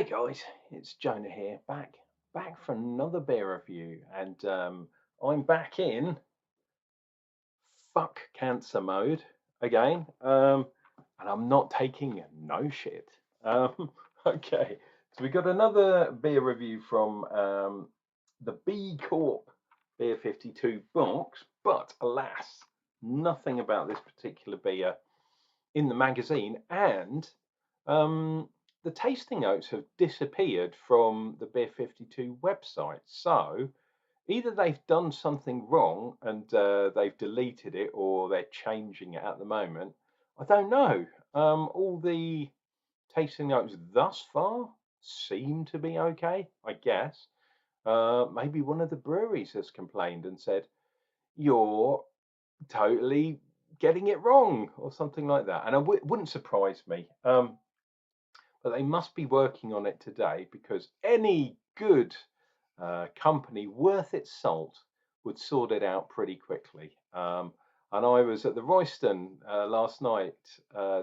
Hey guys, it's Jonah here, back for another beer review, and I'm back in fuck cancer mode again, and I'm not taking no shit. Okay, so we got another beer review from the B Corp Beer 52 box, but alas, nothing about this particular beer in the magazine, and um, the tasting notes have disappeared from the Beer 52 website. So either they've done something wrong and they've deleted it, or they're changing it at the moment. I don't know. All the tasting notes thus far seem to be okay, I guess. Maybe one of the breweries has complained and said, you're totally getting it wrong or something like that. And it wouldn't surprise me. But they must be working on it today, because any good company worth its salt would sort it out pretty quickly. And I was at the Royston last night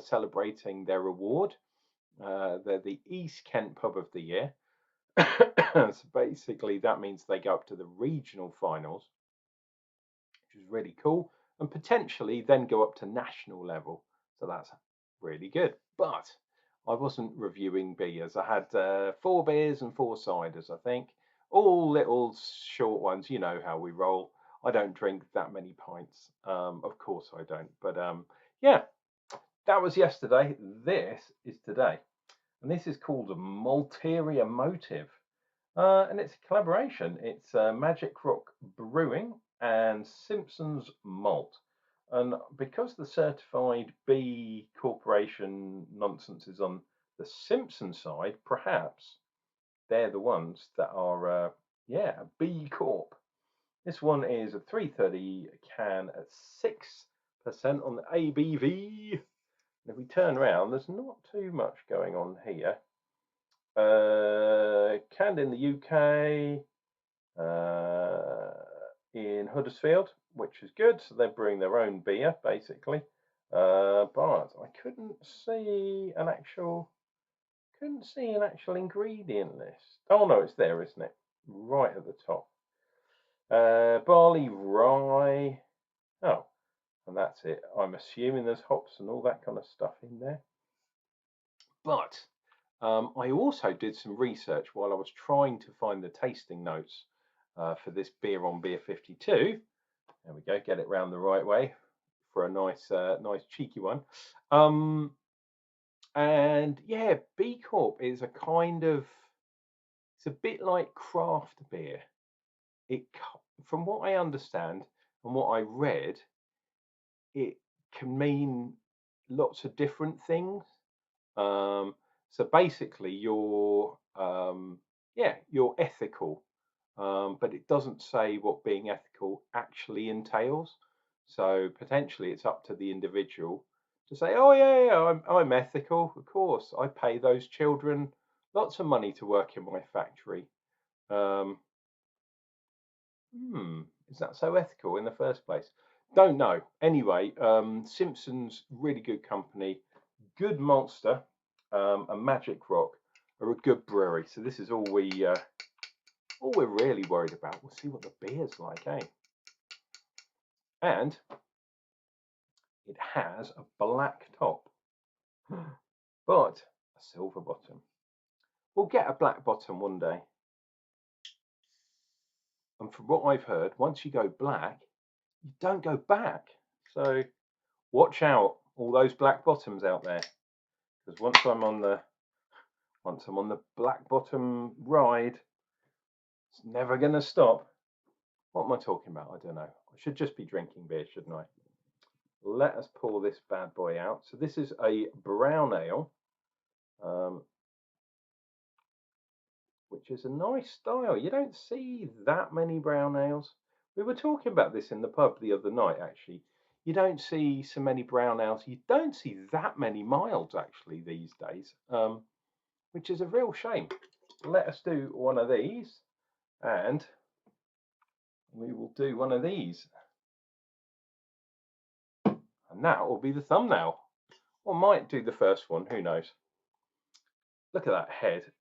celebrating their award. They're the East Kent Pub of the Year. So basically, that means they go up to the regional finals, which is really cool, and potentially then go up to national level. So that's really good. But I wasn't reviewing beers. I had 4 beers and 4 ciders, I think, all little short ones. You know how we roll. I don't drink that many pints. Of course I don't. But yeah, that was yesterday. This is today. And this is called a Malterior Motive. And it's a collaboration. It's Magic Rock Brewing and Simpson's Malt. And because the certified B Corporation nonsense is on the Simpson side, perhaps they're the ones that are, yeah, B Corp. This one is a 330 can at 6% on the ABV. And if we turn around, there's not too much going on here. Canned in the UK, in Huddersfield, which is good. So they're brewing their own beer, basically. But I couldn't see an actual ingredient list. Oh no, it's there, isn't it? Right at the top. Barley, rye. Oh, and that's it. I'm assuming there's hops and all that kind of stuff in there. But I also did some research while I was trying to find the tasting notes for this beer on Beer 52. There we go, get it round the right way for a nice cheeky one. And yeah, B Corp is it's a bit like craft beer. It, from what I understand and what I read, it can mean lots of different things. So basically, you're ethical, but it doesn't say what being ethical actually entails. So potentially, it's up to the individual to say, "Oh yeah, I'm ethical. Of course, I pay those children lots of money to work in my factory." Um, is that so ethical in the first place? Don't know. Anyway, Simpsons, really good company, good monster, and Magic Rock are a good brewery. So this is all we're really worried about. We'll see what the beer's like, eh? And it has a black top, but a silver bottom. We'll get a black bottom one day. And from what I've heard, once you go black, you don't go back. So watch out, all those black bottoms out there, because once I'm on the black bottom ride, it's never going to stop. What am I talking about? I don't know. I should just be drinking beer, shouldn't I? Let us pour this bad boy out. So this is a brown ale, which is a nice style. You don't see that many brown ales. We were talking about this in the pub the other night, actually. You don't see so many brown ales. You don't see that many milds, actually, these days, which is a real shame. Let us do one of these, and we will do one of these. And that will be the thumbnail. Or might do the first one, who knows. Look at that head.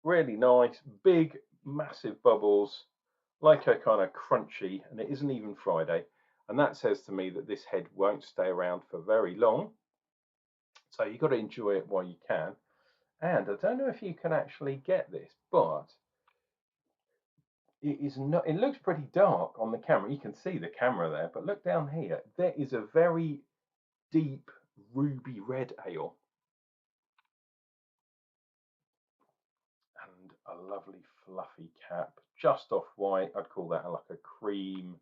Really nice, big, massive bubbles, like a kind of crunchy, and it isn't even Friday. And that says to me that this head won't stay around for very long. So you've got to enjoy it while you can. And I don't know if you can actually get this, but it is not. It looks pretty dark on the camera. You can see the camera there, but look down here. There is a very deep ruby red ale and a lovely fluffy cap, just off white. I'd call that like a cream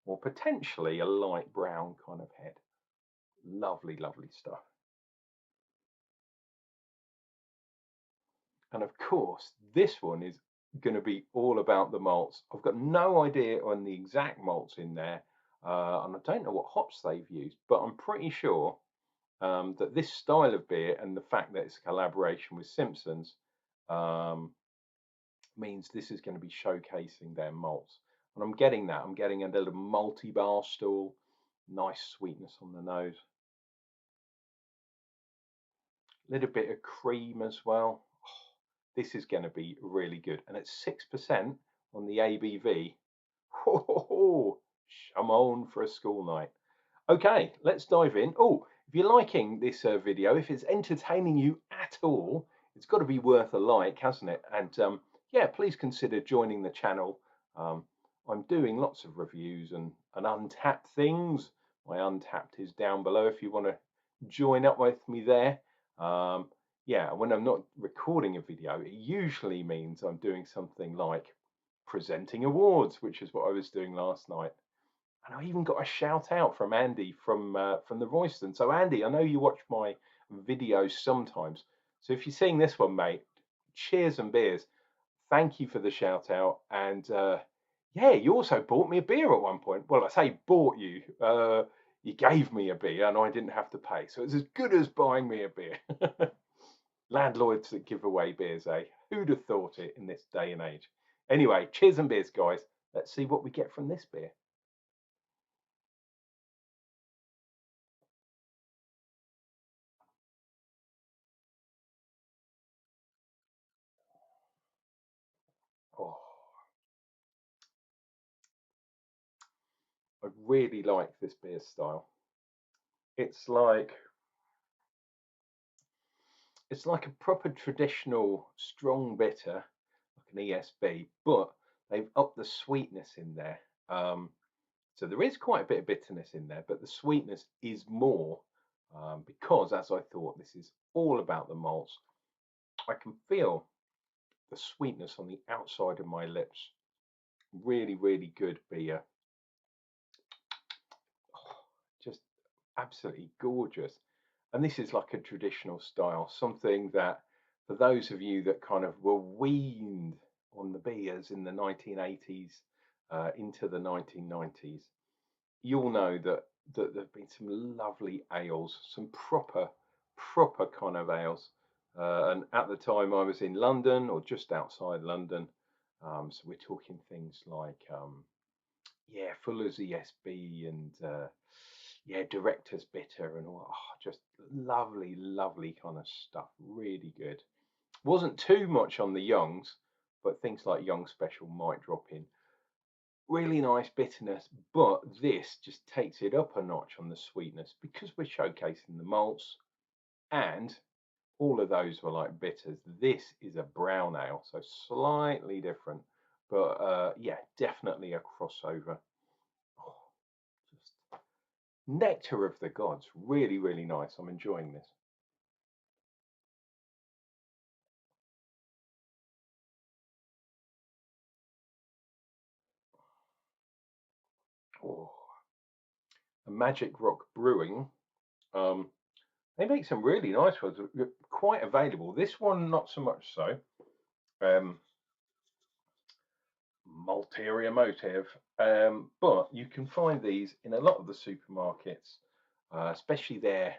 or potentially a light brown kind of head. Lovely, lovely stuff. And of course, this one is going to be all about the malts. I've got no idea on the exact malts in there, and I don't know what hops they've used, but I'm pretty sure that this style of beer and the fact that it's a collaboration with Simpsons um, means this is going to be showcasing their malts. And I'm getting that. I'm getting a little Malty Barstool, nice sweetness on the nose, a little bit of cream as well. This is going to be really good. And it's 6% on the ABV. Oh, come on for a school night. Okay, let's dive in. Oh, if you're liking this video, if it's entertaining you at all, it's got to be worth a like, hasn't it? And yeah, please consider joining the channel. Um, I'm doing lots of reviews and untapped things. My untapped is down below if you want to join up with me there. Um, yeah, when I'm not recording a video, it usually means I'm doing something like presenting awards, which is what I was doing last night. And I even got a shout out from Andy from the Royston. So Andy, I know you watch my videos sometimes. So if you're seeing this one, mate, cheers and beers. Thank you for the shout out. And yeah, you also bought me a beer at one point. Well, I say bought you. You gave me a beer and I didn't have to pay. So it's as good as buying me a beer. Landlords that give away beers, eh? Who'd have thought it in this day and age? Anyway, cheers and beers, guys. Let's see what we get from this beer. Oh, I really like this beer style. It's like it's like a proper traditional strong bitter, like an ESB, but they've upped the sweetness in there. So there is quite a bit of bitterness in there, but the sweetness is more because, as I thought, this is all about the malts. I can feel the sweetness on the outside of my lips. Really, really good beer. Oh, just absolutely gorgeous. And this is like a traditional style, something that for those of you that kind of were weaned on the beers in the 1980s into the 1990s, you'll know that there've been some lovely ales, some proper kind of ales. And at the time I was in London or just outside London, so we're talking things like yeah, Fuller's ESB and yeah, Director's Bitter and all. Oh, just lovely, lovely kind of stuff. Really good. Wasn't too much on the Youngs, but things like Young Special might drop in. Really nice bitterness, but this just takes it up a notch on the sweetness because we're showcasing the malts and all of those were like bitters. This is a brown ale, so slightly different, but yeah, definitely a crossover. Oh, just nectar of the gods. Really, really nice. I'm enjoying this. Oh, a Magic Rock Brewing. Um, they make some really nice ones. Quite available. This one, not so much so. Um, Malterior motive. But you can find these in a lot of the supermarkets, especially their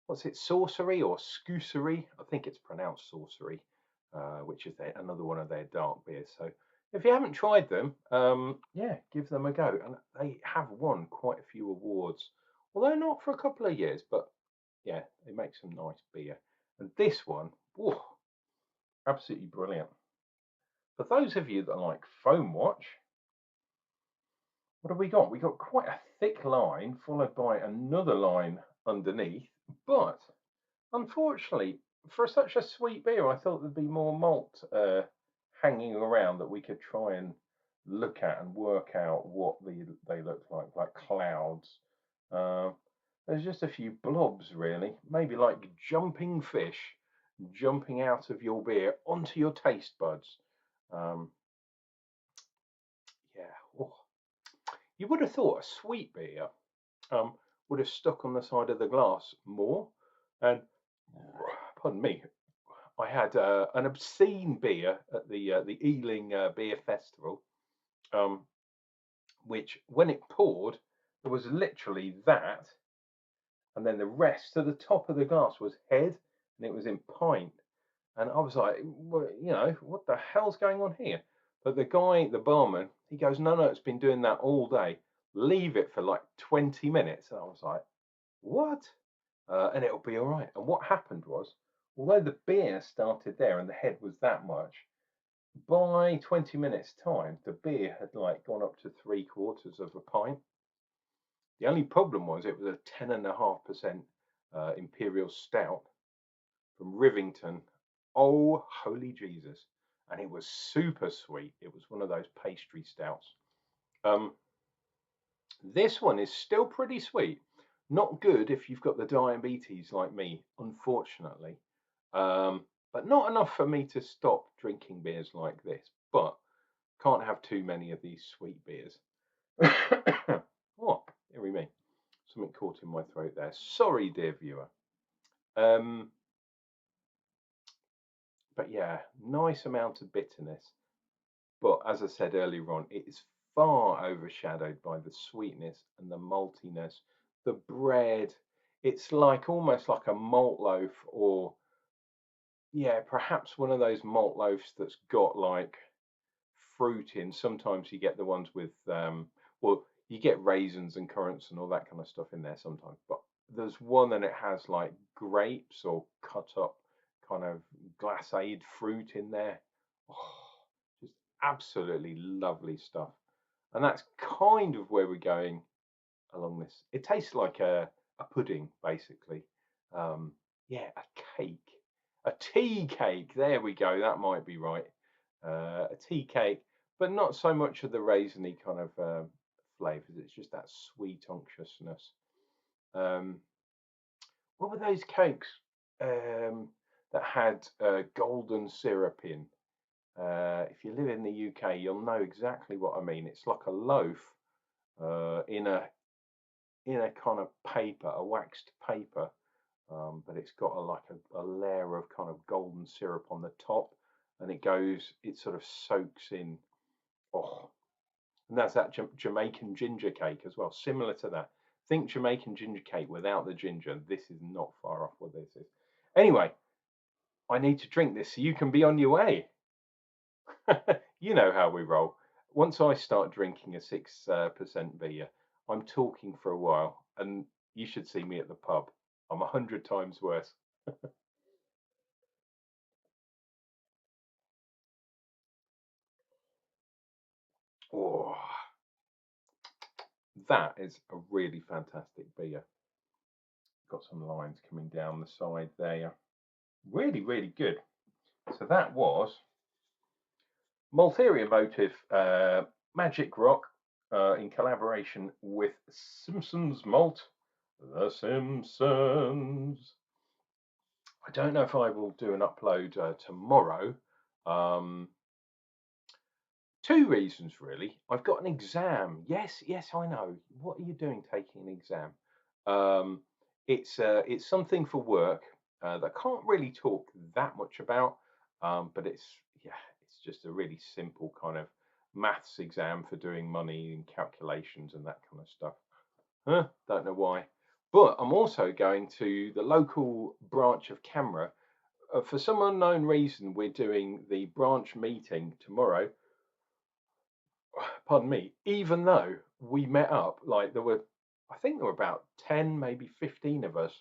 what's it, sorcery or scoosery? I think it's pronounced sorcery, which is another one of their dark beers. So if you haven't tried them, yeah, give them a go. And they have won quite a few awards, although not for a couple of years. But yeah, they make some nice beer. And this one, whoa, Absolutely brilliant. For those of you that like foam watch, what have we got? We got quite a thick line followed by another line underneath, but unfortunately, for such a sweet beer, I thought there'd be more malt hanging around that we could try and look at and work out what they look like clouds. Uh, there's just a few blobs, really, maybe like jumping fish jumping out of your beer onto your taste buds. Um, yeah, oh, you would have thought a sweet beer would have stuck on the side of the glass more. And pardon me, I had an obscene beer at the Ealing Beer Festival, um, which when it poured, there was literally that, and then the rest to the top of the glass was head, and it was in pint. And I was like, well, what the hell's going on here? But the guy, the barman, he goes, no, it's been doing that all day. Leave it for like 20 minutes. And I was like, what? And it'll be all right. And what happened was, although the beer started there and the head was that much, by 20 minutes time, the beer had like gone up to 3/4 of a pint. The only problem was it was a 10.5% imperial stout from Rivington. Oh, holy Jesus. And it was super sweet. It was one of those pastry stouts. This one is still pretty sweet. Not good if you've got the diabetes like me, unfortunately. But not enough for me to stop drinking beers like this. But can't have too many of these sweet beers. Oh, dear me. Something caught in my throat there. Sorry, dear viewer. But yeah, nice amount of bitterness. But as I said earlier on, it is far overshadowed by the sweetness and the maltiness. The bread, it's like almost like a malt loaf, or yeah, perhaps one of those malt loaves that's got like fruit in. Sometimes you get the ones with well, you get raisins and currants and all that kind of stuff in there sometimes, but there's one and it has like grapes or cut up kind of glacéed fruit in there. Oh, just absolutely lovely stuff. And that's kind of where we're going along this. It tastes like a pudding, basically. Yeah, a cake, a tea cake. There we go. That might be right. A tea cake, but not so much of the raisiny kind of flavors. It's just that sweet unctuousness. Um, what were those cakes that had golden syrup in? If you live in the UK, you'll know exactly what I mean. It's like a loaf in a kind of paper, a waxed paper, but it's got a layer of kind of golden syrup on the top, and it sort of soaks in. Oh, and that's that Jamaican ginger cake as well, similar to that. Think Jamaican ginger cake without the ginger. This is not far off what this is. Anyway, I need to drink this so you can be on your way. You know how we roll. Once I start drinking a 6% beer, I'm talking for a while, and you should see me at the pub. I'm 100 times worse. Oh, that is a really fantastic beer. Got some lines coming down the side there. Really, really good. So that was Malterior Motive Magic Rock in collaboration with Simpsons Malt. The Simpsons. I don't know if I will do an upload tomorrow. Um, two reasons really. I've got an exam. Yes, I know. What are you doing taking an exam? Um, it's something for work that I can't really talk that much about, but it's just a really simple kind of maths exam for doing money and calculations and that kind of stuff. Don't know why. But I'm also going to the local branch of Camera. For some unknown reason, we're doing the branch meeting tomorrow. Pardon me. Even though we met up, like I think there were about 10, maybe 15 of us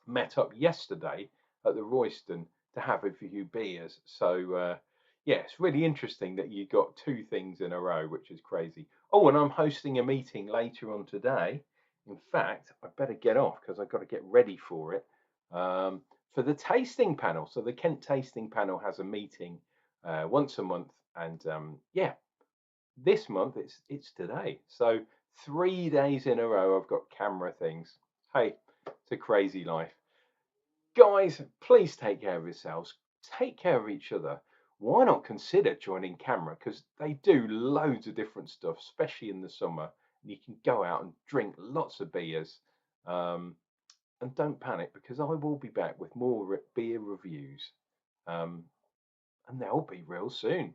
met up yesterday at the Royston to have a few beers. So yeah, it's really interesting that you got two things in a row, which is crazy. Oh, and I'm hosting a meeting later on today. In fact, I better get off because I've got to get ready for it. For the tasting panel. So the Kent tasting panel has a meeting once a month, and yeah, this month it's today. So 3 days in a row I've got camera things. Hey, it's a crazy life. Guys, please take care of yourselves. Take care of each other. Why not consider joining camera? Because they do loads of different stuff, especially in the summer. And you can go out and drink lots of beers. Um, and don't panic because I will be back with more beer reviews. And they'll be real soon.